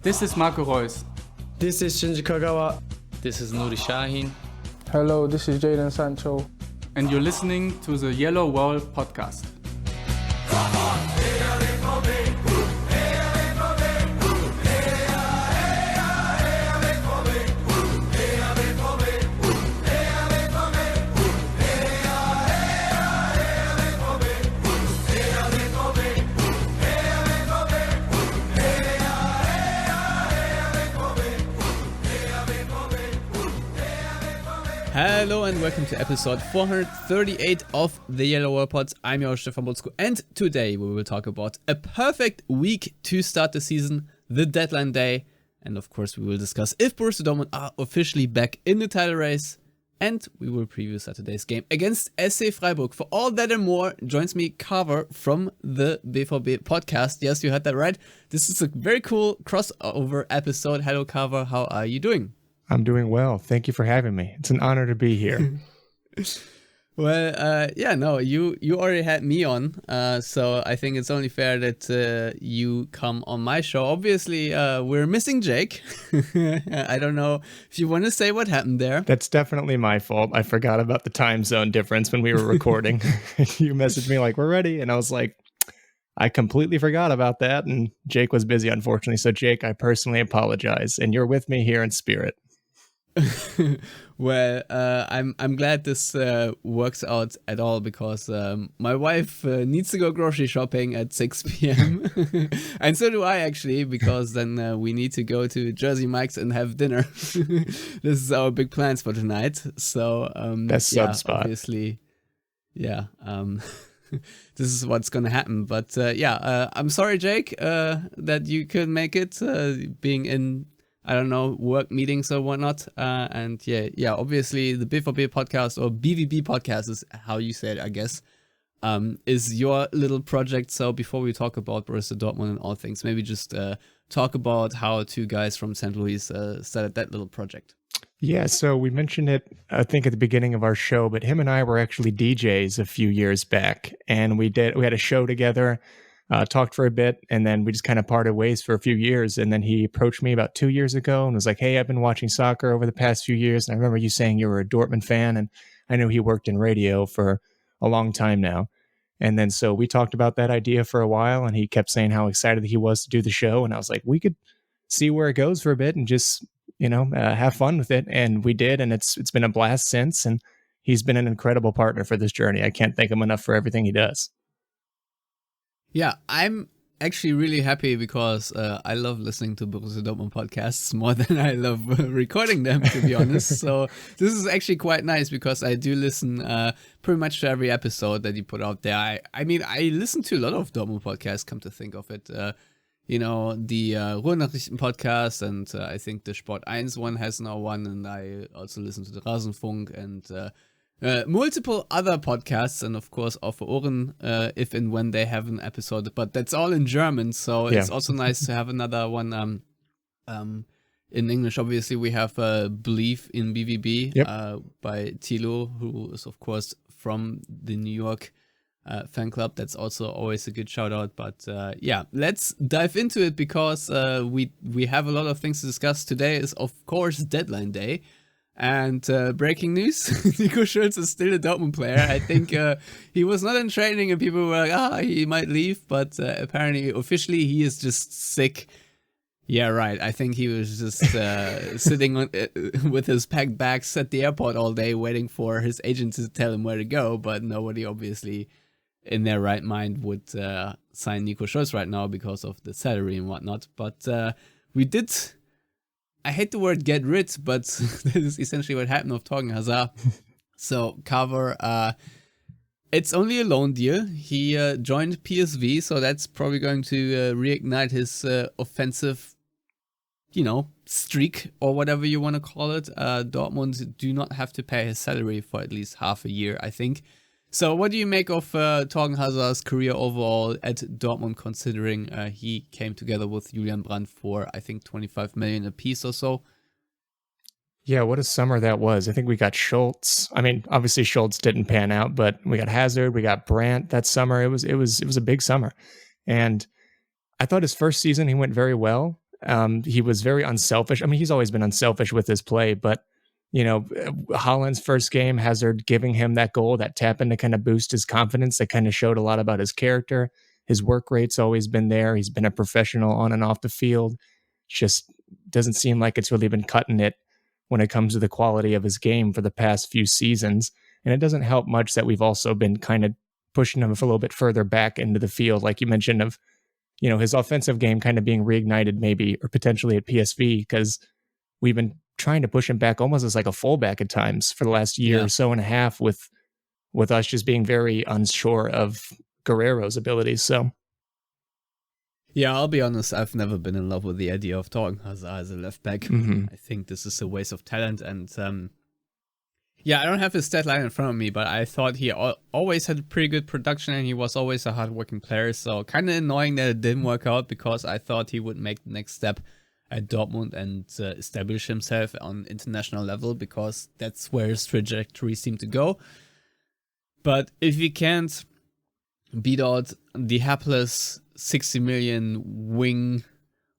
This is Marco Reus. This is Shinji Kagawa. This is Nuri Shahin. Hello, this is Jadon Sancho. And you're listening to the Yellowwall podcast. Hello and welcome to episode 438 of the Yellowwallpod. I'm your Stefan Butzko, and today we will talk about a perfect week to start the season, the deadline day, and of course we will discuss if Borussia Dortmund are officially back in the title race, and we will preview Saturday's game against SC Freiburg. For all that and more, joins me Carver from the BVB podcast. Yes, you heard that right. This is a very cool crossover episode. Hello Carver, how are you doing? I'm doing well. Thank you for having me. It's an honor to be here. Well, you already had me on, so I think it's only fair that you come on my show. Obviously, we're missing Jake. I don't know if you want to say what happened there. That's definitely my fault. I forgot about the time zone difference when we were recording. You messaged me like, we're ready. And I was like, I completely forgot about that. And Jake was busy, unfortunately. So Jake, I personally apologize. And you're with me here in spirit. Well, I'm glad this works out at all because my wife needs to go grocery shopping at 6 p.m. and so do I actually, because then we need to go to Jersey Mike's and have dinner. This is our big plans for tonight. So best sub spot. Obviously, yeah. This is what's gonna happen. But I'm sorry, Jake, that you couldn't make it, being in, I don't know, work meetings or whatnot. And obviously the BVB podcast, or BVB podcast is how you say it, I guess, is your little project. So before we talk about Borussia Dortmund and all things, maybe just talk about how two guys from St. Louis started that little project. Yeah, so we mentioned it, I think, at the beginning of our show, but him and I were actually DJs a few years back, and we had a show together. Talked for a bit, and then we just kind of parted ways for a few years. And then he approached me about 2 years ago and was like, hey, I've been watching soccer over the past few years. And I remember you saying you were a Dortmund fan, and I knew he worked in radio for a long time now. And then so we talked about that idea for a while, and he kept saying how excited he was to do the show. And I was like, we could see where it goes for a bit and just, have fun with it. And we did, and it's been a blast since. And he's been an incredible partner for this journey. I can't thank him enough for everything he does. Yeah, I'm actually really happy because I love listening to Borussia Dortmund podcasts more than I love recording them, to be honest. So this is actually quite nice because I do listen pretty much to every episode that you put out there. I mean, I listen to a lot of Dortmund podcasts, come to think of it. The Ruhrnachrichten podcast, and I think the Sport 1 one has now one, and I also listen to the Rasenfunk and multiple other podcasts, and of course Auf Ohren, if and when they have an episode, but that's all in German, so it's also nice to have another one in English. Obviously we have Believe in BVB by Thilo, who is of course from the New York fan club. That's also always a good shout out. But let's dive into it because we have a lot of things to discuss. Today is of course deadline day. And breaking news, Nico Schulz is still a Dortmund player. I think he was not in training and people were like, he might leave. But apparently, officially, he is just sick. Yeah, right. I think he was just sitting with his packed bags at the airport all day waiting for his agent to tell him where to go. But nobody, obviously, in their right mind would sign Nico Schulz right now because of the salary and whatnot. But we did... I hate the word get rid, but this is essentially what happened of Thorgan Hazard. So, Carver, it's only a loan deal. He joined PSV, so that's probably going to reignite his offensive, streak, or whatever you want to call it. Dortmund do not have to pay his salary for at least half a year, I think. So what do you make of Thorgan Hazard's career overall at Dortmund, considering he came together with Julian Brandt for, I think, 25 million a piece or so? Yeah, what a summer that was. I think we got Schultz. I mean, obviously Schultz didn't pan out, but we got Hazard, we got Brandt that summer. It was a big summer. And I thought his first season he went very well. He was very unselfish. I mean, he's always been unselfish with his play, but Haaland's first game, Hazard giving him that goal, that tap in to kind of boost his confidence, that kind of showed a lot about his character. His work rate's always been there. He's been a professional on and off the field. Just doesn't seem like it's really been cutting it when it comes to the quality of his game for the past few seasons. And it doesn't help much that we've also been kind of pushing him a little bit further back into the field, like you mentioned, of his offensive game kind of being reignited maybe or potentially at PSV, because we've been trying to push him back almost as like a fullback at times for the last year or so and a half, with us just being very unsure of Guerrero's abilities. So yeah, I'll be honest, I've never been in love with the idea of Torgan Hazard as a left back. I think this is a waste of talent, and I don't have his stat line in front of me, but I thought he always had pretty good production, and he was always a hardworking player. So kind of annoying that it didn't work out, because I thought he would make the next step at Dortmund and establish himself on international level, because that's where his trajectory seemed to go. But if he can't beat out the hapless 60 million wing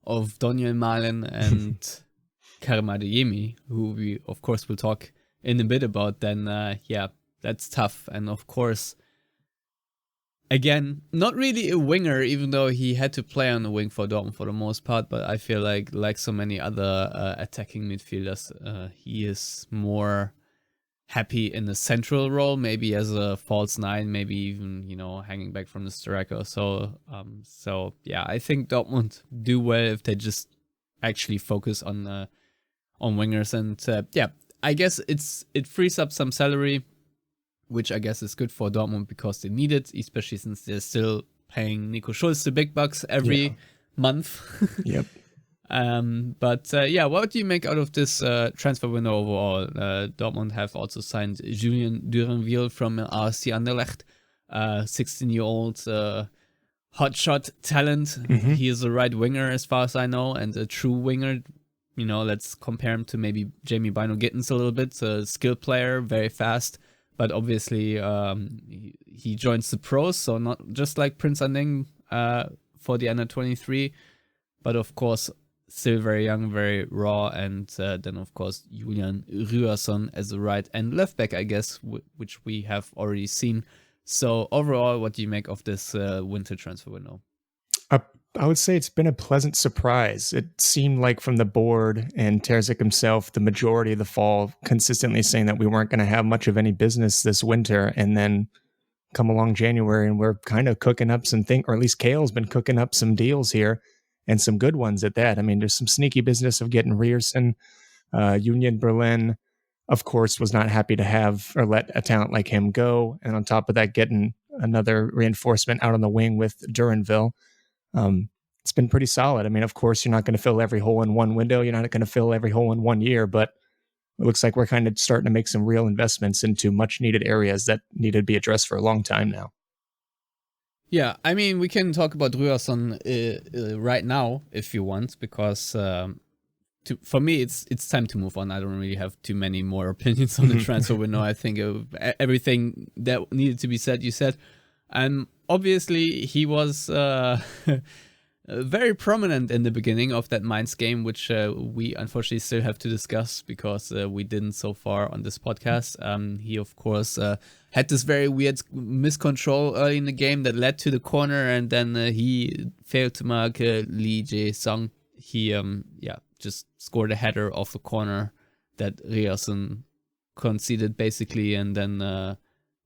of Daniel Malen and Karim Adeyemi, who we of course will talk in a bit about, then that's tough. And of course, again, not really a winger, even though he had to play on the wing for Dortmund for the most part, but I feel like so many other attacking midfielders, he is more happy in the central role, maybe as a false nine, maybe even, hanging back from the striker. So I think Dortmund do well if they just actually focus on wingers. And I guess it frees up some salary, which I guess is good for Dortmund because they need it, especially since they're still paying Nico Schulz the big bucks every month. Yep. What do you make out of this transfer window overall? Dortmund have also signed Julian Duranville from RC Anderlecht, 16-year-old hotshot talent. He is a right winger as far as I know, and a true winger. Let's compare him to maybe Jamie Bynoe-Gittens a little bit. A skilled player, very fast, but obviously he joins the pros, so not just like Prince Andeng for the under-23, but of course still very young, very raw. And then of course Julian Ryerson as a right and left back, I guess, which we have already seen. So overall, what do you make of this winter transfer window? I would say it's been a pleasant surprise. It seemed like from the board and Terzic himself, the majority of the fall, consistently saying that we weren't going to have much of any business this winter. And then come along January and we're kind of cooking up some things, or at least Kale's been cooking up some deals here, and some good ones at that. I mean, there's some sneaky business of getting Ryerson. Union Berlin, of course, was not happy to have or let a talent like him go. And on top of that, getting another reinforcement out on the wing with Duranville. It's been pretty solid. I mean, of course, you're not going to fill every hole in one window. You're not going to fill every hole in 1 year, but it looks like we're kind of starting to make some real investments into much needed areas that needed to be addressed for a long time now. Yeah, I mean, we can talk about Ryerson right now if you want, because for me, it's time to move on. I don't really have too many more opinions on the transfer window. I think everything that needed to be said, you said. And obviously, he was very prominent in the beginning of that Mainz game, which we unfortunately still have to discuss because we didn't so far on this podcast. He, of course, had this very weird miscontrol early in the game that led to the corner, and then he failed to mark Lee Jae-sung. He just scored a header off a corner that Ryerson conceded, basically, and then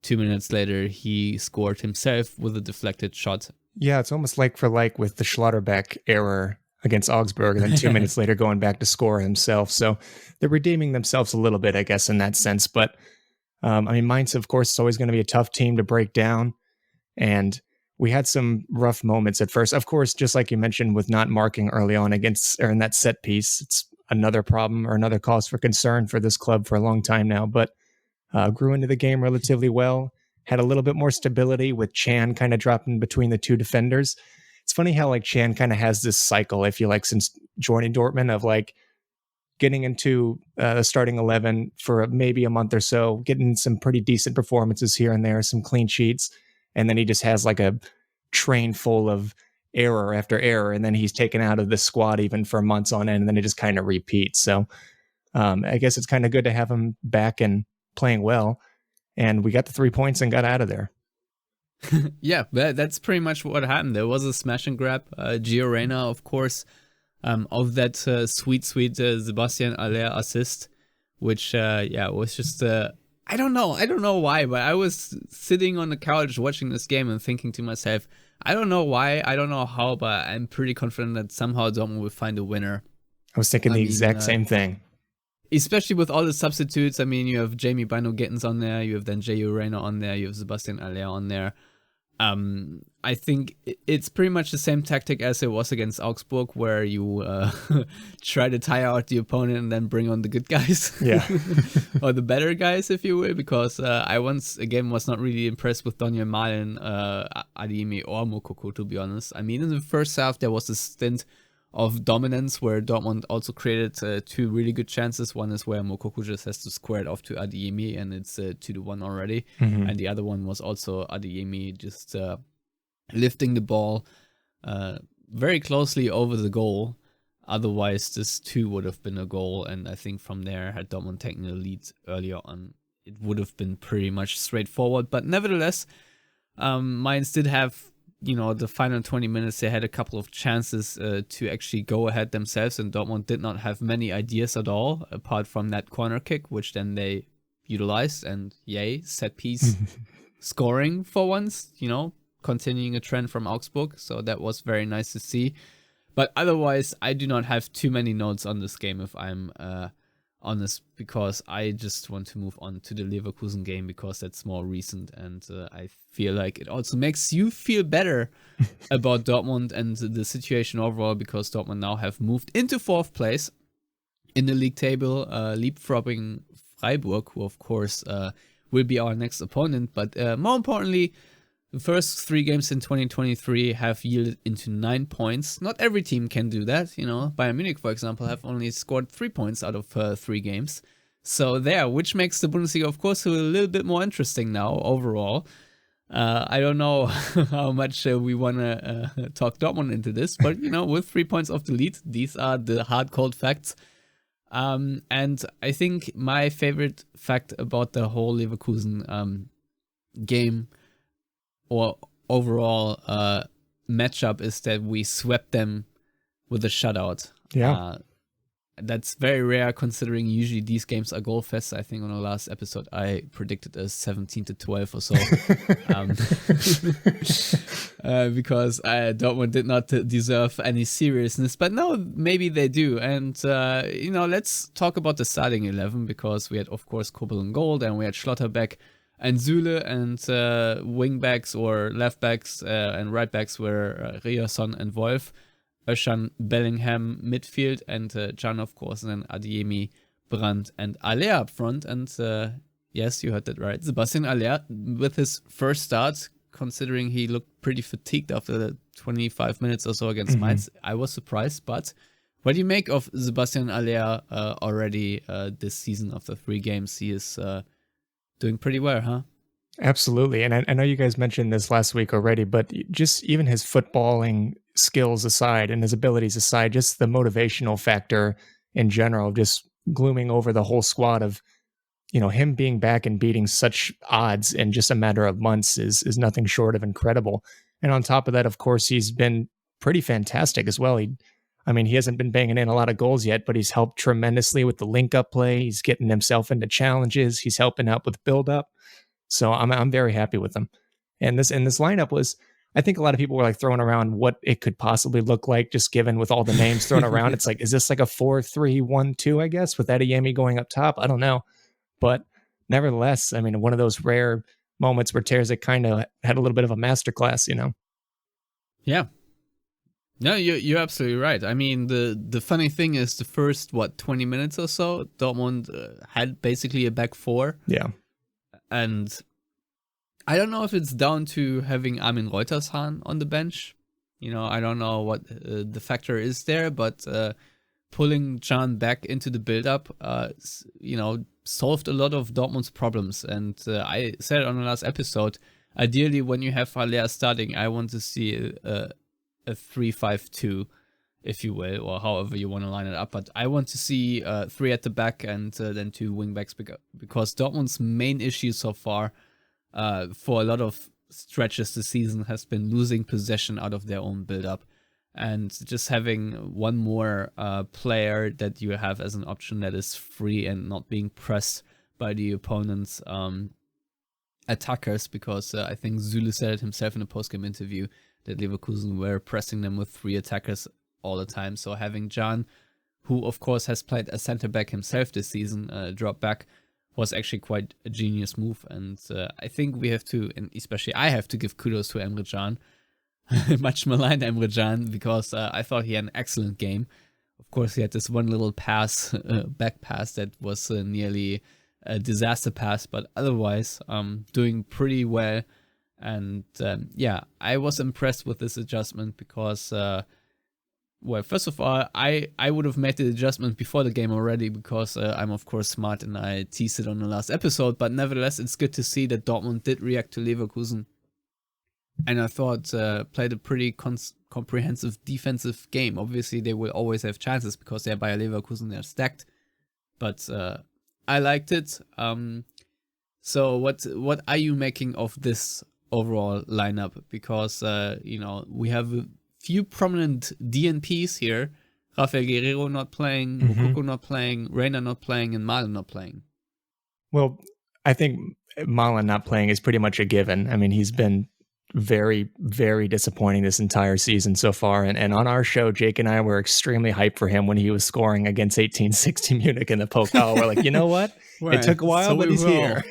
2 minutes later, he scored himself with a deflected shot. Yeah, it's almost like for like with the Schlotterbeck error against Augsburg, and then 2 minutes later going back to score himself. So they're redeeming themselves a little bit, I guess, in that sense. But Mainz, of course, is always going to be a tough team to break down. And we had some rough moments at first. Of course, just like you mentioned, with not marking early on in that set piece, it's another problem or another cause for concern for this club for a long time now. But grew into the game relatively well, had a little bit more stability with Chan kind of dropping between the two defenders. It's funny how like Chan kind of has this cycle, I feel like, since joining Dortmund, of like getting into the starting 11 for maybe a month or so, getting some pretty decent performances here and there, some clean sheets, and then he just has like a train full of error after error, and then he's taken out of the squad even for months on end, and then it just kind of repeats. So I guess it's kind of good to have him back and playing well. And we got the 3 points and got out of there. Yeah, that's pretty much what happened. There was a smash and grab. Gio Reyna, of course, of that sweet Sebastian Aller assist, which was just I don't know why, but I was sitting on the couch watching this game and thinking to myself, I don't know why, I don't know how, but I'm pretty confident that somehow Dortmund will find a winner. I was thinking the exact same thing. Especially with all the substitutes. I mean, you have Jamie Bynoe-Gittens on there, you have then Gio Reyna on there, you have Sebastian Aller on there. I think it's pretty much the same tactic as it was against Augsburg, where you try to tire out the opponent and then bring on the good guys. Yeah. Or the better guys, if you will, because I once again was not really impressed with Daniel Malen, Adeyemi or Moukoko, to be honest. I mean, in the first half, there was a stint of dominance where Dortmund also created 2 really good chances. One is where Moukoko just has to square it off to Adeyemi, and it's 2-1 already. Mm-hmm. And the other one was also Adeyemi just lifting the ball very closely over the goal. Otherwise, this 2 would have been a goal. And I think from there, had Dortmund taken the lead earlier on, it would have been pretty much straightforward. But nevertheless, Mainz did have, the final 20 minutes, they had a couple of chances to actually go ahead themselves, and Dortmund did not have many ideas at all, apart from that corner kick, which then they utilized, and yay, set piece scoring for once, continuing a trend from Augsburg, so that was very nice to see. But otherwise, I do not have too many notes on this game, if I'm honest, because I just want to move on to the Leverkusen game, because that's more recent, and I feel like it also makes you feel better about Dortmund and the situation overall, because Dortmund now have moved into 4th place in the league table, leapfrogging Freiburg, who of course will be our next opponent. But more importantly, the first 3 games in 2023 have yielded into 9 points. Not every team can do that, Bayern Munich, for example, have only scored 3 points out of 3 games. So which makes the Bundesliga, of course, a little bit more interesting now overall. I don't know how much we want to talk Dortmund into this, but, with 3 points off the lead, these are the hard, cold facts. And I think my favorite fact about the whole Leverkusen game or overall matchup is that we swept them with a shutout. Yeah. That's very rare, considering usually these games are goal fests. I think on the last episode I predicted a 17-12 or so. Because Dortmund did not deserve any seriousness. But now maybe they do. And, let's talk about the starting 11, because we had, of course, Kobel in goal, and we had Schlotterbeck and Süle, and wingbacks or leftbacks and rightbacks were Ryerson and Wolf. Özcan, Bellingham midfield, and Can, of course, and then Adeyemi, Brandt, and Aller up front. And yes, you heard that right. Sebastian Aller with his first start, considering he looked pretty fatigued after the 25 minutes or so against Mainz. I was surprised, but what do you make of Sebastian Aller already this season after 3 games? He is doing pretty well, huh? Absolutely. And I know you guys mentioned this last week already, but just even his footballing skills aside and his abilities aside, just the motivational factor in general, just glooming over the whole squad of, him being back and beating such odds in just a matter of months is nothing short of incredible. And on top of that, of course, he's been pretty fantastic as well. He hasn't been banging in a lot of goals yet, but he's helped tremendously with the link-up play. He's getting himself into challenges. He's helping out with build-up. So I'm very happy with him. And this lineup was, I think a lot of people were like throwing around what it could possibly look like, just given with all the names thrown around. It's like, is this like a 4-3-1-2, I guess, with Adeyemi going up top? I don't know. But nevertheless, one of those rare moments where Terzic kind of had a little bit of a masterclass, Yeah. No, you're absolutely right. I mean, the funny thing is the first, 20 minutes or so, Dortmund had basically a back 4. Yeah. And I don't know if it's down to having Armin Reutershahn on the bench. I don't know what the factor is there, but pulling Can back into the build-up, solved a lot of Dortmund's problems. And I said on the last episode, ideally when you have Haller starting, I want to see a 3-5-2, if you will, or however you want to line it up. But I want to see 3 at the back and then 2 wingbacks because Dortmund's main issue so far for a lot of stretches this season has been losing possession out of their own build-up. And just having one more player that you have as an option that is free and not being pressed by the opponent's attackers, because I think Süle said it himself in a post-game interview that Leverkusen were pressing them with 3 attackers all the time. So having Can, who of course has played a center-back himself this season, drop back, was actually quite a genius move. And I think we have to, and especially I have to give kudos to Emre Can. Much maligned Emre Can, because I thought he had an excellent game. Of course, he had this one little pass, back pass, that was nearly a disaster pass, but otherwise doing pretty well. And yeah, I was impressed with this adjustment because, well, first of all, I would have made the adjustment before the game already because I'm of course smart and I teased it on the last episode, but nevertheless, it's good to see that Dortmund did react to Leverkusen. And I thought played a pretty comprehensive defensive game. Obviously, they will always have chances because they're Bayer Leverkusen, they're stacked. But I liked it. So what are you making of this overall lineup? Because we have a few prominent DNPs here. Rafael Guerreiro not playing, Moukoko not playing, Reina not playing, and Malen not playing. Well, I think Malen not playing is pretty much a given. I mean, he's been very, very disappointing this entire season so far. And on our show, Jake and I were extremely hyped for him when he was scoring against 1860 Munich in the Pokal. We're like, you know what? It took a while, but he's here.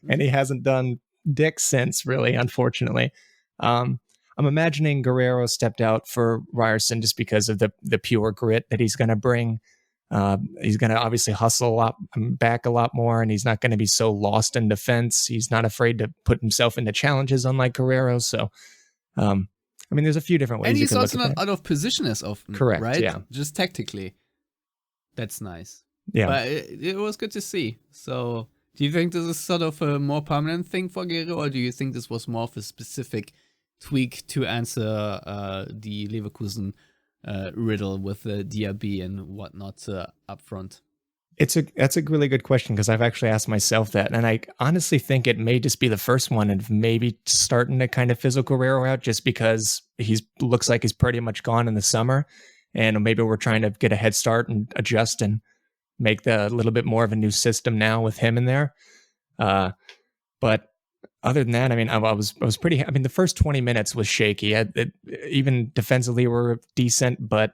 And he hasn't done dick since, really, unfortunately. I'm imagining Guerreiro stepped out for Ryerson just because of the pure grit that he's going to bring. He's going to obviously hustle back a lot more, and he's not going to be so lost in defense. He's not afraid to put himself into challenges, unlike Guerreiro. So, I mean, there's a few different ways. And he's you can also not out of position as often. Correct. Right? Yeah. Just tactically. That's nice. Yeah. But it was good to see. So, do you think this is sort of a more permanent thing for Guerreiro, or do you think this was more of a specific tweak to answer the Leverkusen riddle with the DRB and whatnot up front? That's a really good question, because I've actually asked myself that, and I honestly think it may just be the first one and maybe starting to kind of fizzle Guerreiro out just because looks like he's pretty much gone in the summer, and maybe we're trying to get a head start and adjust and make a little bit more of a new system now with him in there. But other than that, I mean, I was pretty. I mean, the first 20 minutes was shaky. Even defensively, we were decent, but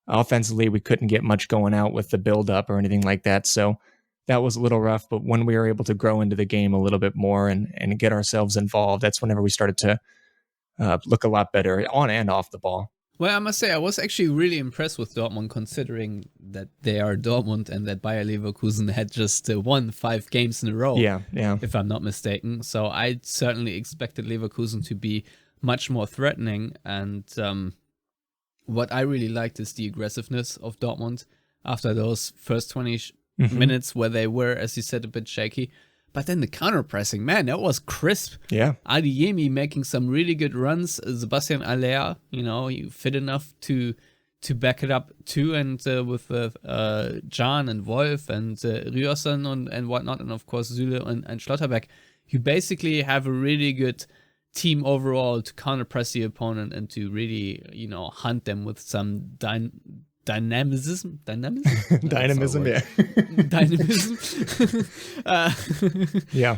offensively, we couldn't get much going out with the build-up or anything like that. So that was a little rough. But when we were able to grow into the game a little bit more and get ourselves involved, that's whenever we started to look a lot better on and off the ball. Well, I must say, I was actually really impressed with Dortmund, considering that they are Dortmund and that Bayer Leverkusen had just won 5 games in a row. Yeah. If I'm not mistaken. So I certainly expected Leverkusen to be much more threatening. And what I really liked is the aggressiveness of Dortmund after those first 20 minutes where they were, as you said, a bit shaky. But then the counter-pressing, man, that was crisp. Yeah. Adeyemi making some really good runs. Sebastian Aller, you fit enough to back it up too. And with Can and Wolf and Ryerson and whatnot, and of course Süle and Schlotterbeck, you basically have a really good team overall to counter-press the opponent and to really, hunt them with some dynamism. Dynamism, yeah. Dynamism. Yeah.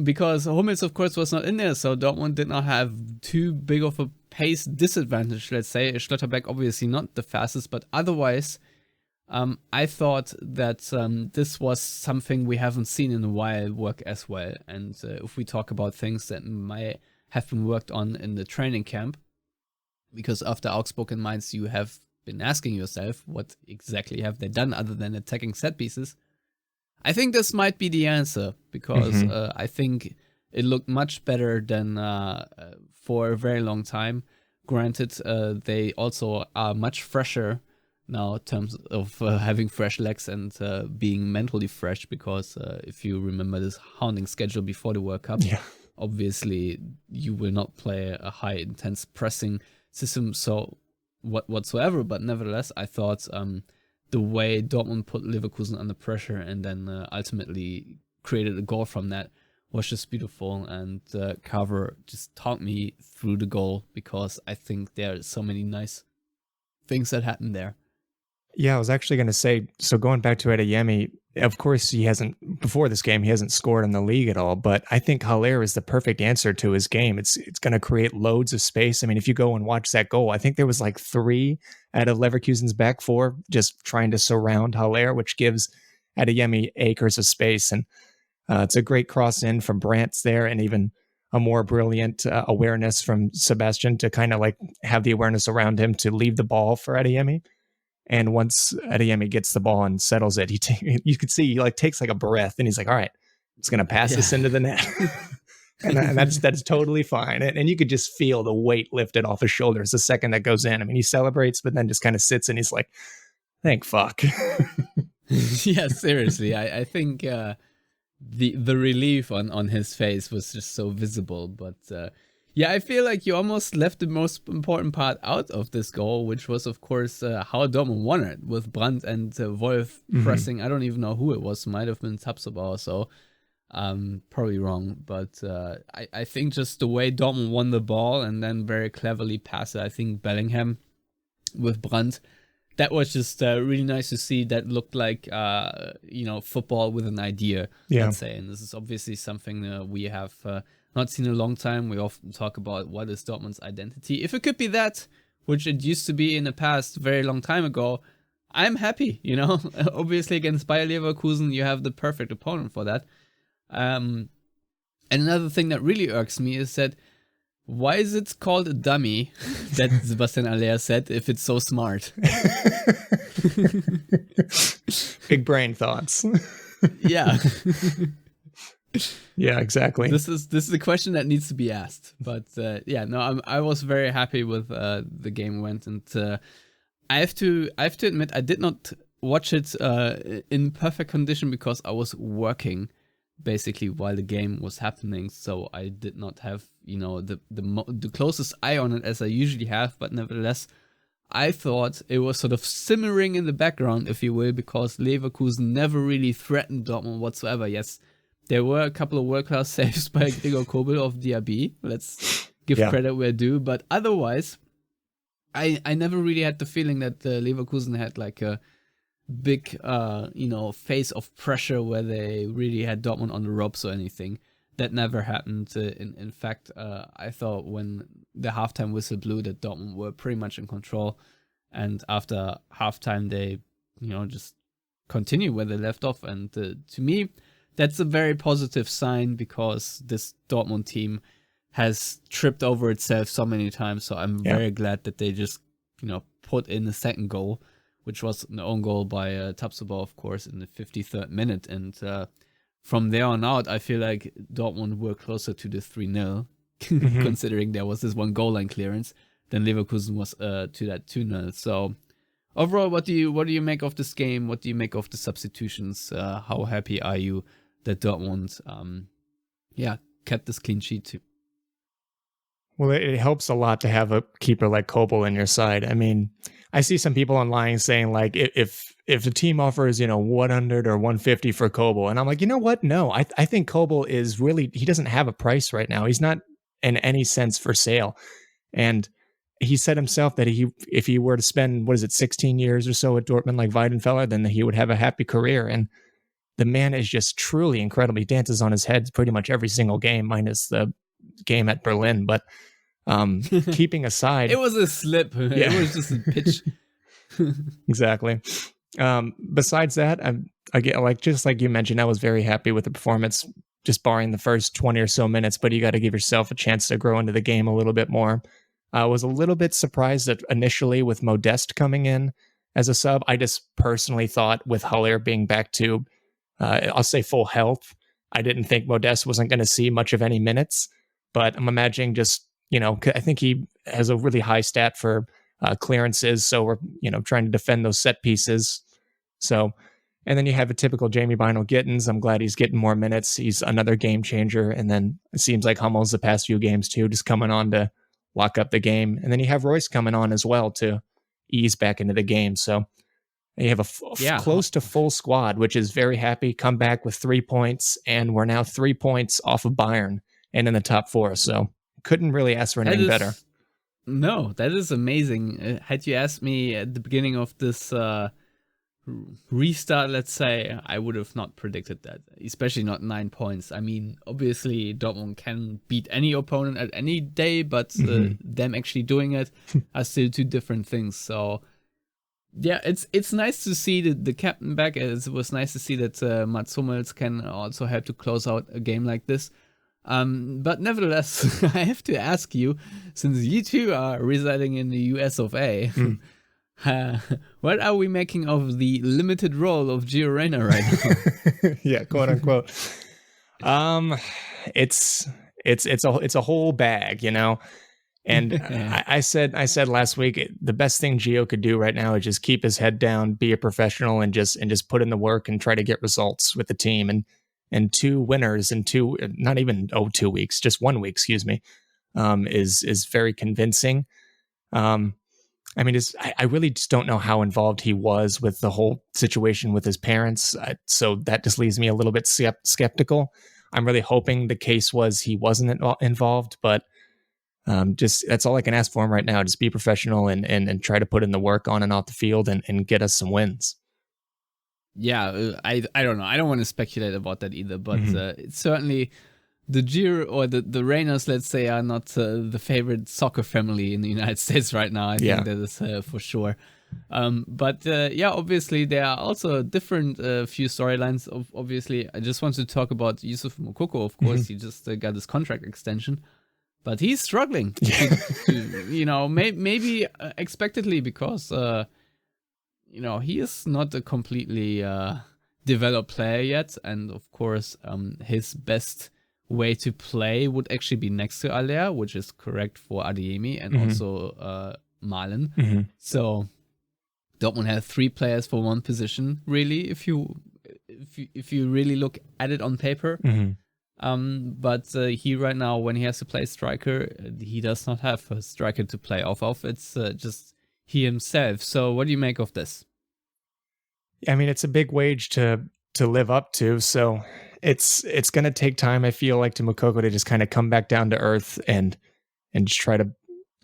Because Hummels, of course, was not in there, so Dortmund did not have too big of a pace disadvantage, let's say. Schlotterbeck obviously not the fastest, but otherwise, I thought that this was something we haven't seen in a while work as well. And if we talk about things that might have been worked on in the training camp, because after Augsburg and Mainz, you have been asking yourself, what exactly have they done other than attacking set pieces? I think this might be the answer, because I think it looked much better than for a very long time. Granted, they also are much fresher now in terms of having fresh legs and being mentally fresh, because if you remember this hounding schedule before the World Cup, obviously you will not play a high intense pressing system so whatsoever. But nevertheless, I thought the way Dortmund put Leverkusen under pressure and then ultimately created a goal from that was just beautiful. And Carver just talked me through the goal, because I think there are so many nice things that happened there. Yeah, I was actually going to say, so going back to Adeyemi, of course he hasn't, before this game, he hasn't scored in the league at all, but I think Haller is the perfect answer to his game. It's going to create loads of space. I mean, if you go and watch that goal, I think there was like 3 out of Leverkusen's back 4 just trying to surround Haller, which gives Adeyemi acres of space. And it's a great cross in from Brandt's there, and even a more brilliant awareness from Sebastian to kind of like have the awareness around him to leave the ball for Adeyemi. And once Adeyemi gets the ball and settles it, you could see he like takes like a breath, and he's like, all right, I'm just going to pass this into the net. and that's totally fine. And you could just feel the weight lifted off his shoulders the second that goes in. I mean, he celebrates, but then just kind of sits and he's like, thank fuck. Yeah, seriously. I think the relief on his face was just so visible. But yeah, I feel like you almost left the most important part out of this goal, which was, of course, how Dortmund won it, with Brandt and Wolf pressing. I don't even know who it was. Might have been Tapsoba, so probably wrong. But I think just the way Dortmund won the ball and then very cleverly passed it, I think Bellingham with Brandt, that was just really nice to see. That looked like, football with an idea, let's say. And this is obviously something we have not seen in a long time. We often talk about what is Dortmund's identity. If it could be that, which it used to be in the past, very long time ago, I'm happy, Obviously against Bayer Leverkusen, you have the perfect opponent for that. And another thing that really irks me is that, why is it called a dummy, that Sebastian Haller said, if it's so smart? Big brain thoughts. Yeah. Yeah, exactly. This is a question that needs to be asked. But I was very happy with the game went, and I have to admit, I did not watch it in perfect condition because I was working basically while the game was happening, so I did not have the closest eye on it as I usually have. But nevertheless, I thought it was sort of simmering in the background, if you will, because Leverkusen never really threatened Dortmund whatsoever. Yes, there were a couple of world-class saves by Gregor Kobel of DRB. Let's give credit where due. But otherwise, I never really had the feeling that Leverkusen had like a big, phase of pressure where they really had Dortmund on the ropes or anything. That never happened. In fact, I thought when the halftime whistle blew that Dortmund were pretty much in control. And after halftime, they, just continue where they left off. And to me, that's a very positive sign, because this Dortmund team has tripped over itself so many times. So I'm very glad that they just, put in the second goal, which was an own goal by Tapsoba, of course, in the 53rd minute. And from there on out, I feel like Dortmund were closer to the 3-0, considering there was this one goal line clearance, than Leverkusen was to that 2-0. So overall, what do you make of this game? What do you make of the substitutions? How happy are you that Dortmund kept this clean sheet too? Well, it helps a lot to have a keeper like Kobel in your side. I mean, I see some people online saying like, if the team offers 100 or 150 for Kobel, and I'm like, you know what? No, I think Kobel is really, he doesn't have a price right now. He's not in any sense for sale, and he said himself that if he were to spend 16 years or so at Dortmund like Weidenfeller, then he would have a happy career. And the man is just truly incredible. He dances on his head pretty much every single game, minus the game at Berlin. But keeping aside, it was a slip. Yeah. It was just a pitch. Exactly. Besides that, just like you mentioned, I was very happy with the performance, just barring the first 20 or so minutes. But you got to give yourself a chance to grow into the game a little bit more. I was a little bit surprised that initially with Modeste coming in as a sub. I just personally thought with Haller being back to, I'll say full health, I didn't think Modeste wasn't going to see much of any minutes. But I'm imagining just, I think he has a really high stat for clearances. So we're, trying to defend those set pieces. So, and then you have a typical Jamie Bynoe-Gittens. I'm glad he's getting more minutes. He's another game changer. And then it seems like Hummels the past few games too, just coming on to lock up the game. And then you have Royce coming on as well to ease back into the game. So you have a close to full squad, which is very happy. Come back with 3 points, and we're now 3 points off of Bayern and in the top 4. So couldn't really ask for anything better. No, that is amazing. Had you asked me at the beginning of this restart, let's say, I would have not predicted that, especially not 9 points. I mean, obviously Dortmund can beat any opponent at any day, but them actually doing it are still two different things. So yeah, it's nice to see the captain back. It was nice to see that Mats Hummels can also help to close out a game like this. But nevertheless, I have to ask you, since you two are residing in the US of A, what are we making of the limited role of Gio Reyna right now? Yeah, quote unquote. It's a whole bag, you know. And I said last week, the best thing Gio could do right now is just keep his head down, be a professional, and just put in the work and try to get results with the team. And 2 winners in 2 weeks, just 1 week, excuse me, is very convincing. I mean, I really just don't know how involved he was with the whole situation with his parents. So that just leaves me a little bit skeptical. I'm really hoping the case was he wasn't involved, but just that's all I can ask for him right now. Just be professional and try to put in the work on and off the field and get us some wins. Yeah, I don't know. I don't want to speculate about that either, but it's certainly the Giro or the Reyners, let's say, are not the favorite soccer family in the United States right now. I think that is for sure. But obviously there are also different few storylines. Obviously, I just want to talk about Yusuf Moukoko. Of course, he just got his contract extension. But he's struggling, maybe expectedly because, he is not a completely developed player yet. And of course, his best way to play would actually be next to Aller, which is correct for Adeyemi and also Malen. So Dortmund has 3 players for one position, really, if you really look at it on paper. But he right now, when he has to play striker, he does not have a striker to play off of. It's just he himself. So what do you make of this? I mean, it's a big wage to live up to. So it's going to take time, I feel like, to Moukoko to just kind of come back down to earth and just try to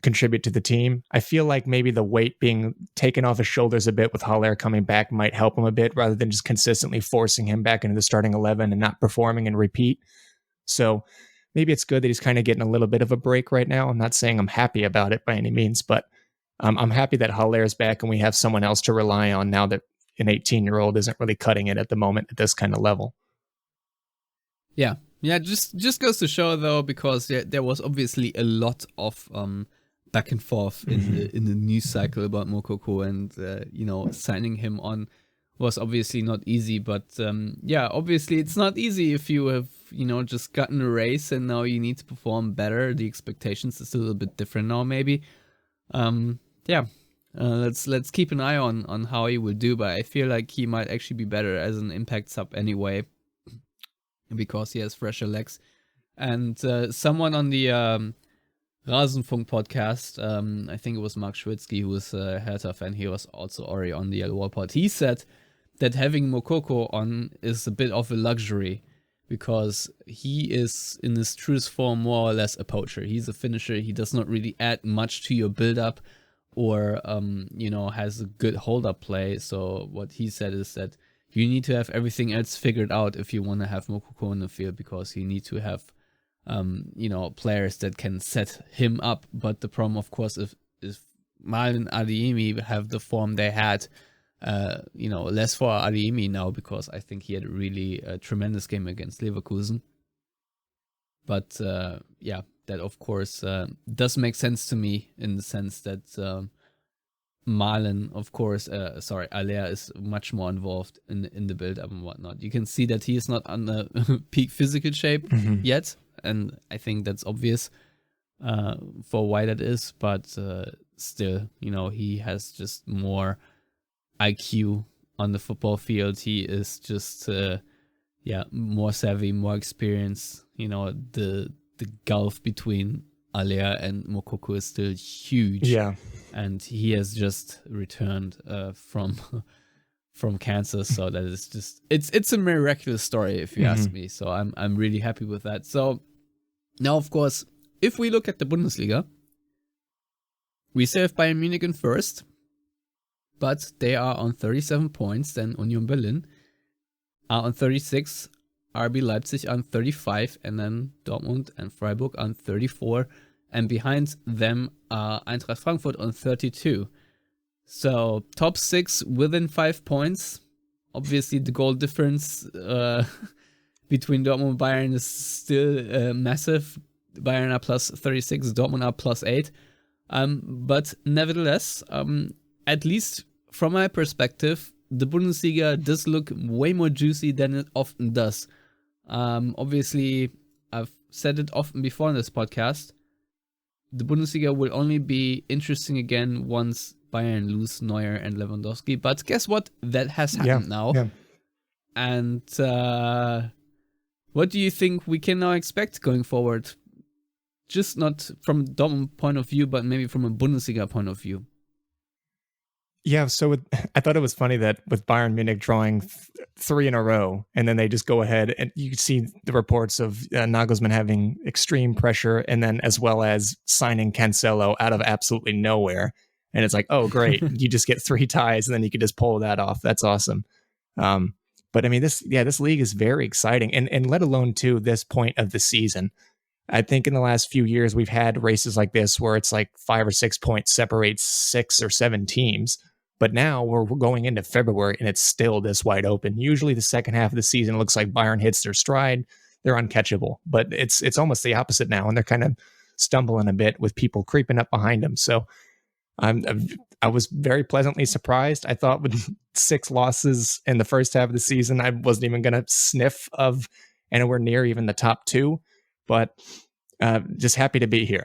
contribute to the team. I feel like maybe the weight being taken off his shoulders a bit with Haller coming back might help him a bit rather than just consistently forcing him back into the starting 11 and not performing and repeat. So maybe it's good that he's kind of getting a little bit of a break right now. I'm not saying I'm happy about it by any means, but I'm happy that Haller is back and we have someone else to rely on now that an 18-year-old isn't really cutting it at the moment at this kind of level. Yeah, just goes to show though, because there was obviously a lot of back and forth in the news cycle about Moukoko, and signing him on was obviously not easy. But obviously it's not easy if you have just gotten a race and now you need to perform better. The expectations is a little bit different now, maybe. Let's keep an eye on how he will do, but I feel like he might actually be better as an impact sub anyway, because he has fresher legs. And someone on the Rasenfunk podcast, I think it was Mark Schwitzky, who was a Hertha fan, he was also already on the Yellowwallpod. He said that having Moukoko on is a bit of a luxury, because he is in his truest form more or less a poacher. He's a finisher. He does not really add much to your build-up or, has a good hold-up play. So what he said is that you need to have everything else figured out if you want to have Moukoko in the field, because you need to have, players that can set him up. But the problem, of course, if Malen and Adeyemi have the form they had, less for Adeyemi now, because I think he had a really tremendous game against Leverkusen. But that of course does make sense to me, in the sense that Malen, of course, Aller is much more involved in the build-up and whatnot. You can see that he is not on the peak physical shape yet, and I think that's obvious for why that is. But still, he has just more IQ on the football field. He is just more savvy, more experienced. The gulf between Alea and Mokoko is still huge. Yeah. And he has just returned from cancer, so that is just it's a miraculous story if you ask me. So I'm really happy with that. So now, of course, if we look at the Bundesliga, we still have Bayern Munich in first, but they are on 37 points. Then Union Berlin are on 36, RB Leipzig on 35, and then Dortmund and Freiburg on 34. And behind them are Eintracht Frankfurt on 32. So top 6 within 5 points. Obviously, the goal difference between Dortmund and Bayern is still massive. Bayern are plus 36, Dortmund are plus 8. But nevertheless, at least from my perspective, the Bundesliga does look way more juicy than it often does. Obviously, I've said it often before in this podcast. The Bundesliga will only be interesting again once Bayern lose Neuer and Lewandowski. But guess what? That has happened now. Yeah. And what do you think we can now expect going forward? Just not from a Dortmund point of view, but maybe from a Bundesliga point of view. Yeah, so I thought it was funny that with Bayern Munich drawing 3 in a row, and then they just go ahead, and you see the reports of Nagelsmann having extreme pressure, and then as well as signing Cancelo out of absolutely nowhere. And it's like, oh, great, you just get 3 ties, and then you could just pull that off. That's awesome. But I mean, this league is very exciting, and let alone to this point of the season. I think in the last few years, we've had races like this where it's like 5 or 6 points separates 6 or 7 teams. But now we're going into February and it's still this wide open. Usually the second half of the season looks like Bayern hits their stride. They're uncatchable. But it's almost the opposite now, and they're kind of stumbling a bit with people creeping up behind them. So I was very pleasantly surprised. I thought with 6 losses in the first half of the season, I wasn't even going to sniff of anywhere near even the top 2. But just happy to be here.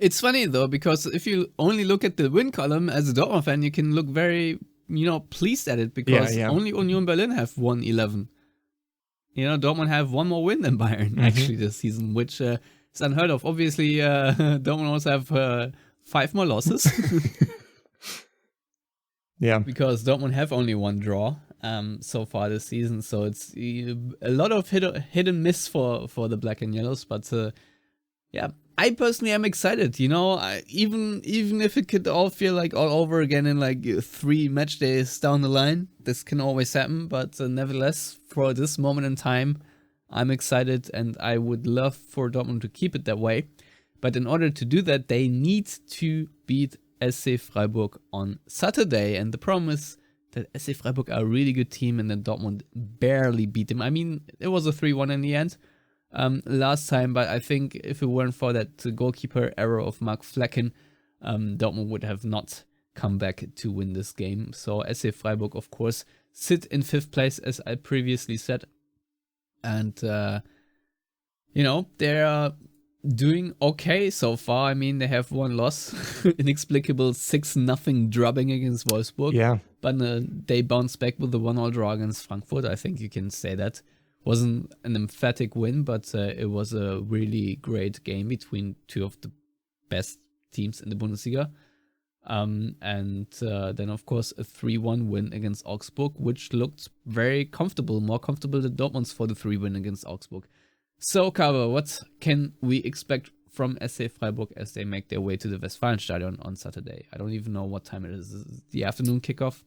It's funny, though, because if you only look at the win column as a Dortmund fan, you can look very, pleased at it because only Union Berlin have won 11. Dortmund have 1 more win than Bayern, actually, this season, which is unheard of. Obviously, Dortmund also have 5 more losses. Yeah. Because Dortmund have only 1 draw so far this season. So it's a lot of hit and miss for the Black and Yellows. But yeah, I personally am excited. Even if it could all feel like all over again in like 3 match days down the line, this can always happen. But nevertheless, for this moment in time, I'm excited, and I would love for Dortmund to keep it that way. But in order to do that, they need to beat SC Freiburg on Saturday. And the problem is that SC Freiburg are a really good team, and then Dortmund barely beat them. I mean, it was a 3-1 in the end last time, but I think if it weren't for that goalkeeper error of Mark Flecken, Dortmund would have not come back to win this game. So SC Freiburg, of course, sit in 5th place, as I previously said. And, they're doing okay so far. I mean, they have 1 loss, inexplicable 6-0 drubbing against Wolfsburg. Yeah. But they bounced back with the 1-1 draw against Frankfurt. I think you can say that. Wasn't an emphatic win, but it was a really great game between 2 of the best teams in the Bundesliga. And then, of course, a 3-1 win against Augsburg, which looked very comfortable, more comfortable than Dortmund's for the 3 win against Augsburg. So, Carver, what can we expect from SC Freiburg as they make their way to the Westfalenstadion on Saturday? I don't even know what time it is. Is it the afternoon kickoff?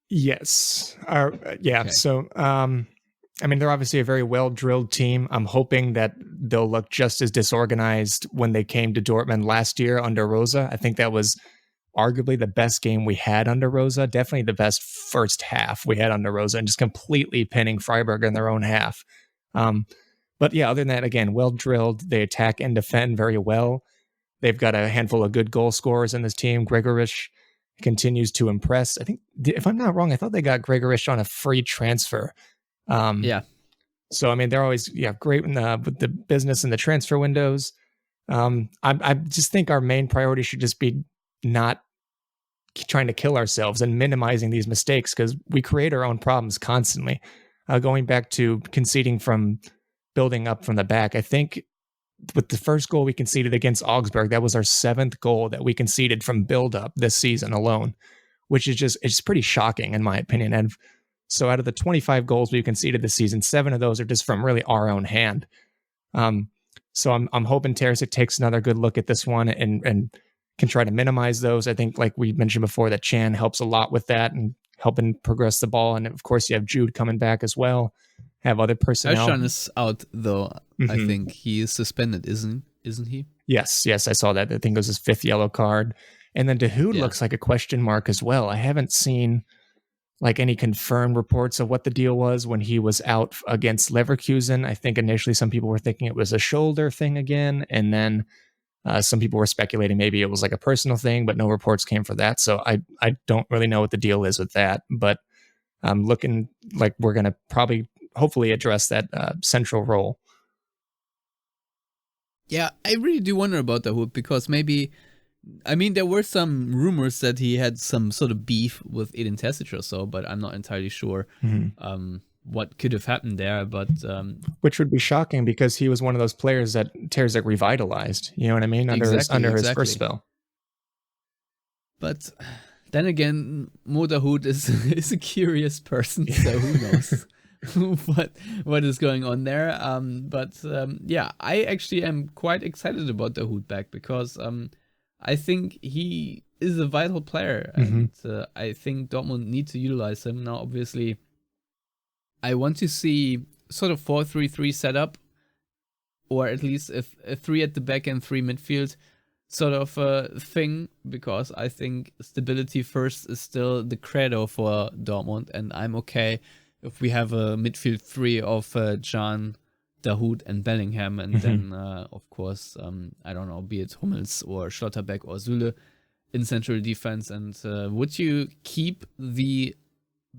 Yes. Yeah. Okay. So, I mean, they're obviously a very well-drilled team. I'm hoping that they'll look just as disorganized when they came to Dortmund last year under Rosa. I think that was arguably the best game we had under Rosa. Definitely the best first half we had under Rosa, and just completely pinning Freiburg in their own half. But yeah, other than that, again, well-drilled. They attack and defend very well. They've got a handful of good goal scorers in this team. Gregorish continues to impress. I think, if I'm not wrong, I thought they got Gregorish on a free transfer. Yeah. So, I mean, they're always great with the business and the transfer windows. I just think our main priority should just be not trying to kill ourselves and minimizing these mistakes, because we create our own problems constantly. Going back to conceding from building up from the back, I think with the first goal we conceded against Augsburg, that was our 7th goal that we conceded from build-up this season alone, which is it's pretty shocking in my opinion. And so out of the 25 goals we conceded this season, 7 of those are just from really our own hand. So I'm hoping Terzic takes another good look at this one and can try to minimize those. I think, like we mentioned before, that Chan helps a lot with that and helping progress the ball. And of course, you have Jude coming back as well. Have other personnel. Özcan is out though. I think he is suspended, isn't he? Yes, I saw that. I think it was his 5th yellow card. And then Dahoud looks like a question mark as well. I haven't seen like any confirmed reports of what the deal was when he was out against Leverkusen. I think initially some people were thinking it was a shoulder thing again, and then some people were speculating maybe it was like a personal thing, but no reports came for that. So I don't really know what the deal is with that, but I'm looking like we're going to hopefully address that central role. Yeah, I really do wonder about Dahoud because maybe, I mean, there were some rumors that he had some sort of beef with Edin Terzic or so, but I'm not entirely sure what could have happened there. But which would be shocking because he was one of those players that Terzic revitalized. You know what I mean? Under his first spell. But then again, Mo Dahoud is a curious person, so who knows what is going on there. Yeah, I actually am quite excited about Dahoud back because I think he is a vital player, and I think Dortmund need to utilize him. Now, obviously, I want to see sort of 4-3-3 setup, or at least a 3 at the back and 3 midfield sort of thing, because I think stability first is still the credo for Dortmund, and I'm okay if we have a midfield 3 of Can, Dahoud and Bellingham, and then of course I don't know, be it Hummels or Schlotterbeck or Süle in central defense. And would you keep the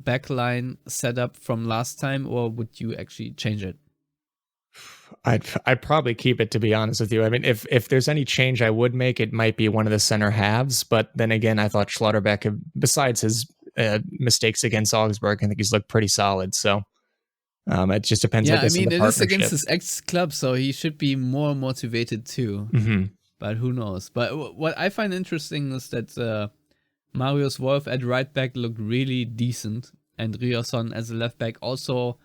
backline setup from last time, or would you actually change it? I'd probably keep it, to be honest with you. I mean, if there's any change I would make, it might be one of the center halves. But then again, I thought Schlotterbeck, besides his mistakes against Augsburg, I think he's looked pretty solid. So it just depends. Yeah, I mean, it is against his ex-club, so he should be more motivated too. But who knows? But what I find interesting is that Marius Wolf at right back looked really decent, and Ryerson as a left back also.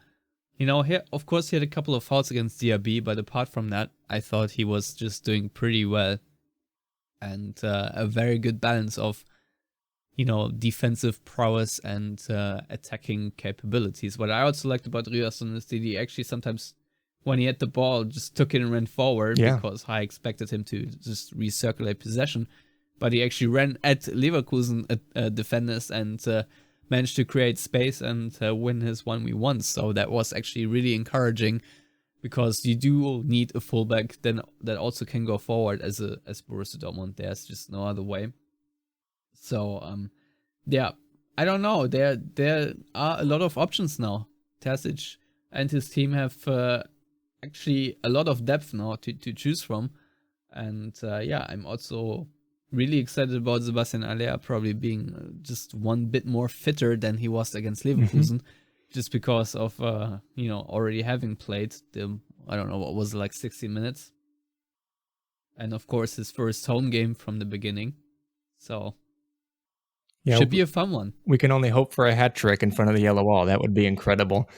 You know, here, of course, he had a couple of fouls against DRB, but apart from that, I thought he was just doing pretty well. And a very good balance of, you know, defensive prowess and attacking capabilities. What I also liked about Ryerson is that he actually sometimes, when he had the ball, just took it and ran forward, because I expected him to just recirculate possession. But he actually ran at Leverkusen defenders and managed to create space and win his 1v1. So that was actually really encouraging, because you do need a fullback then that also can go forward as Borussia Dortmund. There's just no other way. So yeah, I don't know. There are a lot of options now. Terzic and his team have actually a lot of depth now to choose from. And yeah, I'm also really excited about Sebastian Aller probably being just one bit more fitter than he was against Leverkusen, just because of you know, already having played the, I don't know, what was it, like 16 minutes, and of course his first home game from the beginning, so yeah, should be a fun one. We can only hope for a hat trick in front of the yellow wall. That would be incredible.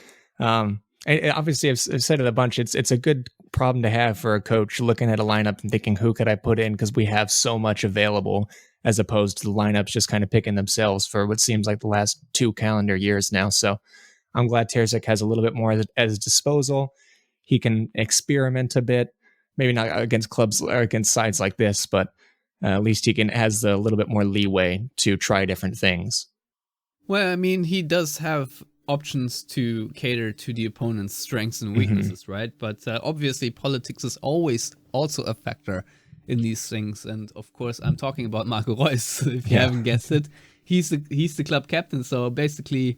Obviously, I've said it a bunch. It's a good problem to have for a coach, looking at a lineup and thinking, who could I put in? Because we have so much available, as opposed to the lineups just kind of picking themselves for what seems like the last 2 calendar years now. So I'm glad Terzic has a little bit more at his disposal. He can experiment a bit, maybe not against clubs or against sides like this, but at least he has a little bit more leeway to try different things. Well, I mean, he does have options to cater to the opponent's strengths and weaknesses, right? But obviously politics is always also a factor in these things. And of course, I'm talking about Marco Reus, if you haven't guessed it. He's the club captain, so basically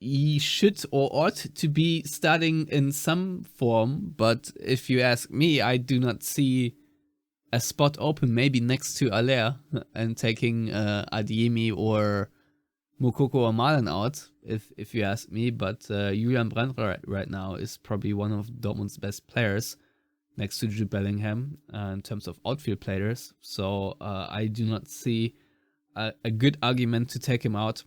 he should or ought to be starting in some form. But if you ask me, I do not see a spot open, maybe next to Aller, and taking Adeyemi or Moukoko or Malen out, if you ask me. But Julian Brandt right now is probably one of Dortmund's best players. next to Jude Bellingham in terms of outfield players. So I do not see a good argument to take him out.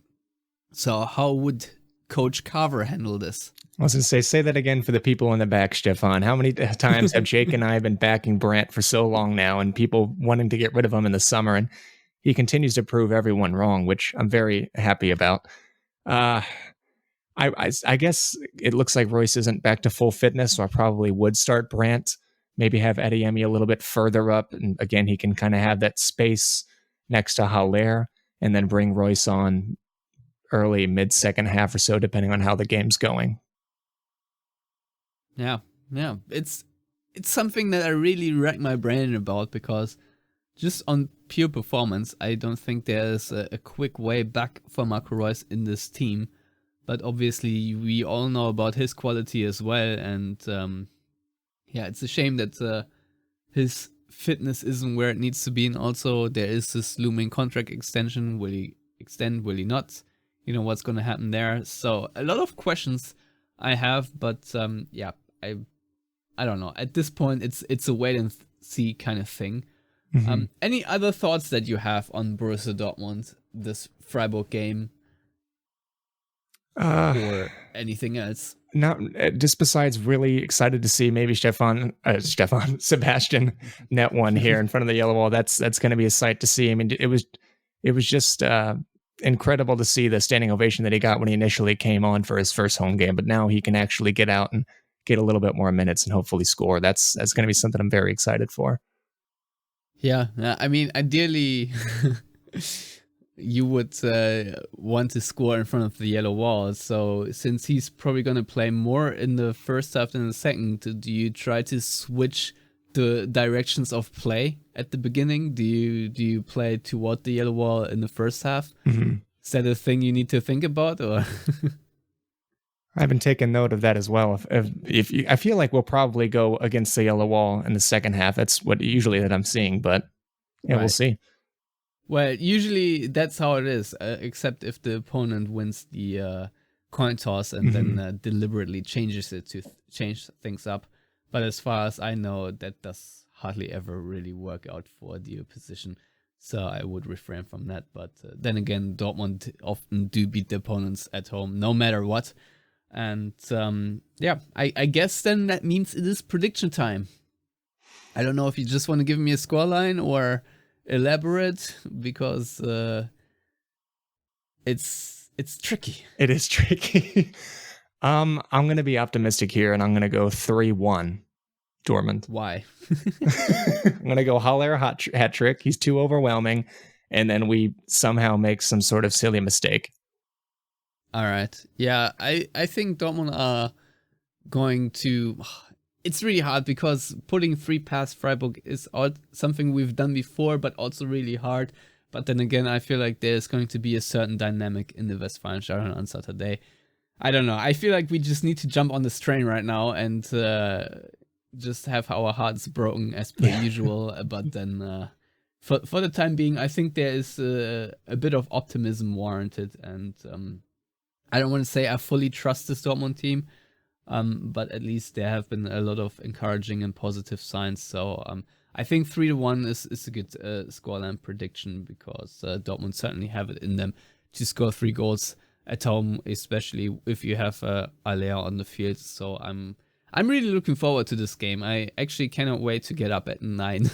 So how would Coach Carver handle this? I was going to say that again for the people in the back, Stefan. How many times have Jake and I been backing Brandt for so long now and people wanting to get rid of him in the summer? And he continues to prove everyone wrong, which I'm very happy about. I guess it looks like Royce isn't back to full fitness, so I probably would start Brandt. Maybe have Adeyemi a little bit further up. And again, he can kind of have that space next to Haller and then bring Royce on early, mid-second half or so, depending on how the game's going. Yeah. It's something that I really rack my brain about, because just on pure performance, I don't think there's a quick way back for Marco Reus in this team. But obviously, we all know about his quality as well. And it's a shame that his fitness isn't where it needs to be. And also, there is this looming contract extension. Will he extend? Will he not? You know, what's going to happen there? So a lot of questions I have, but I don't know. At this point, it's a wait and see kind of thing. Mm-hmm. Any other thoughts that you have on Borussia Dortmund, this Freiburg game, or anything else? Not just besides really excited to see maybe Sebastian net one here in front of the yellow wall. That's going to be a sight to see. I mean, it was just incredible to see the standing ovation that he got when he initially came on for his first home game, but now he can actually get out and get a little bit more minutes and hopefully score. That's going to be something I'm very excited for. Yeah, I mean, ideally, you would want to score in front of the yellow wall. So since he's probably going to play more in the first half than the second, do you try to switch the directions of play at the beginning? Do you play toward the yellow wall in the first half? Mm-hmm. Is that a thing you need to think about, or? I've been taking note of that as well. I feel like we'll probably go against the yellow wall in the second half. That's what usually that I'm seeing, but yeah, right. We'll see. Well, usually that's how it is, except if the opponent wins the coin toss and then deliberately changes it to change things up. But as far as I know, that does hardly ever really work out for the opposition. So I would refrain from that. But then again, Dortmund often do beat the opponents at home, no matter what. And I guess then that means it is prediction time. I don't know if you just want to give me a scoreline or elaborate, because it's tricky. It is tricky. I'm going to be optimistic here, and I'm going to go 3-1 Dortmund. Why? I'm going to go Haller hat trick. He's too overwhelming, and then we somehow make some sort of silly mistake. All right. Yeah, I think Dortmund are going to... It's really hard, because putting 3 past Freiburg is something we've done before, but also really hard. But then again, I feel like there's going to be a certain dynamic in the Westfalenstadion on Saturday. I don't know. I feel like we just need to jump on this train right now and just have our hearts broken as per usual. But then for the time being, I think there is a bit of optimism warranted. And I don't want to say I fully trust this Dortmund team, but at least there have been a lot of encouraging and positive signs. So I think 3-1 is a good scoreline prediction, because Dortmund certainly have it in them to score 3 goals at home, especially if you have Alea on the field. So I'm really looking forward to this game. I actually cannot wait to get up at 9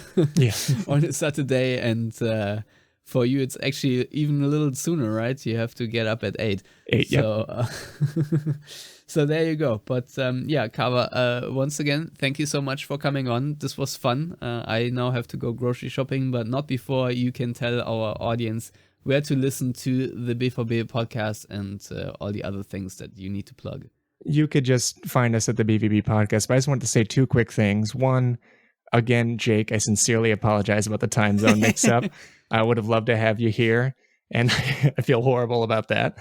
on a Saturday, and for you it's actually even a little sooner, right? You have to get up at 8. So, so there you go. But Carver, once again, thank you so much for coming on. This was fun. I now have to go grocery shopping, but not before you can tell our audience where to listen to the BVB podcast and all the other things that you need to plug. You could just find us at the BVB podcast, but I just wanted to say 2 quick things. One, again, Jake, I sincerely apologize about the time zone mix-up. I would have loved to have you here, and I feel horrible about that.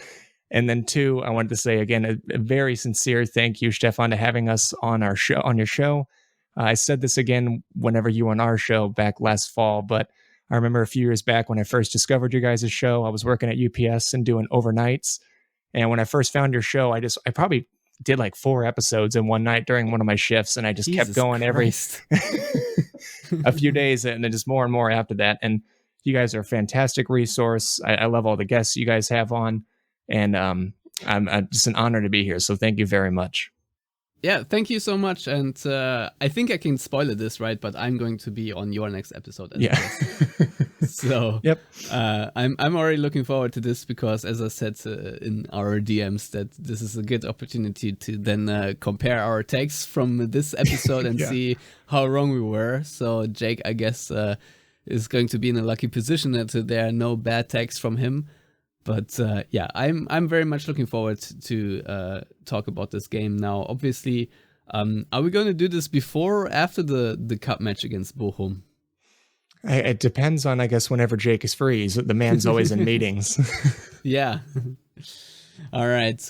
And then 2, I wanted to say again a very sincere thank you, Stefan, to having us on our show. On your show, I said this again whenever you were on our show back last fall, but I remember a few years back when I first discovered your guys' show. I was working at UPS and doing overnights, and when I first found your show, I probably did like 4 episodes in one night during one of my shifts, and I just kept going every a few days, and then just more and more after that. And you guys are a fantastic resource. I love all the guests you guys have on, and I'm just an honor to be here. So thank you very much. Yeah, thank you so much. And I think I can spoil this, right? But I'm going to be on your next episode as well. So yep. I'm already looking forward to this because, as I said in our DMs, that this is a good opportunity to then compare our takes from this episode and see how wrong we were. So Jake, I guess, is going to be in a lucky position that there are no bad takes from him. But I'm very much looking forward to talk about this game now. Obviously, are we going to do this before or after the cup match against Bochum? It depends on, I guess, whenever Jake is free. The man's always in meetings. Yeah. All right.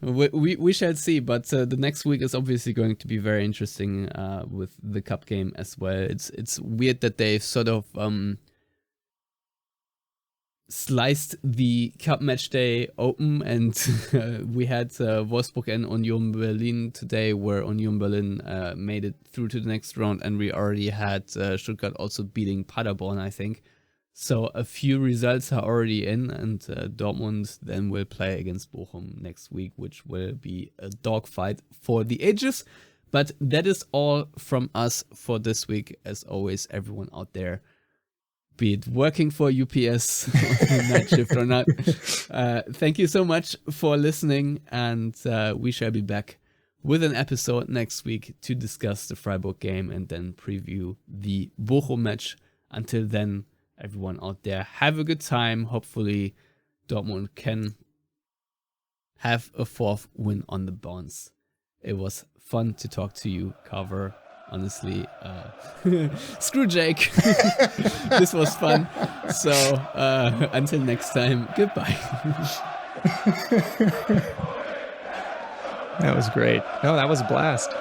We shall see. But the next week is obviously going to be very interesting with the cup game as well. It's weird that they've sort of sliced the cup match day open, and we had Wolfsburg and Union Berlin today, where Union Berlin made it through to the next round, and we already had Stuttgart also beating Paderborn, I think. So a few results are already in, and Dortmund then will play against Bochum next week, which will be a dogfight for the ages. But that is all from us for this week. As always, everyone out there, be it working for UPS on night shift or not, thank you so much for listening, and we shall be back with an episode next week to discuss the Freiburg game and then preview the Bochum match. Until then, everyone out there, have a good time. Hopefully Dortmund can have a 4th win on the bounce. It was fun to talk to you, Carver. Honestly, screw Jake. This was fun. So until next time, goodbye. That was great. No, that was a blast.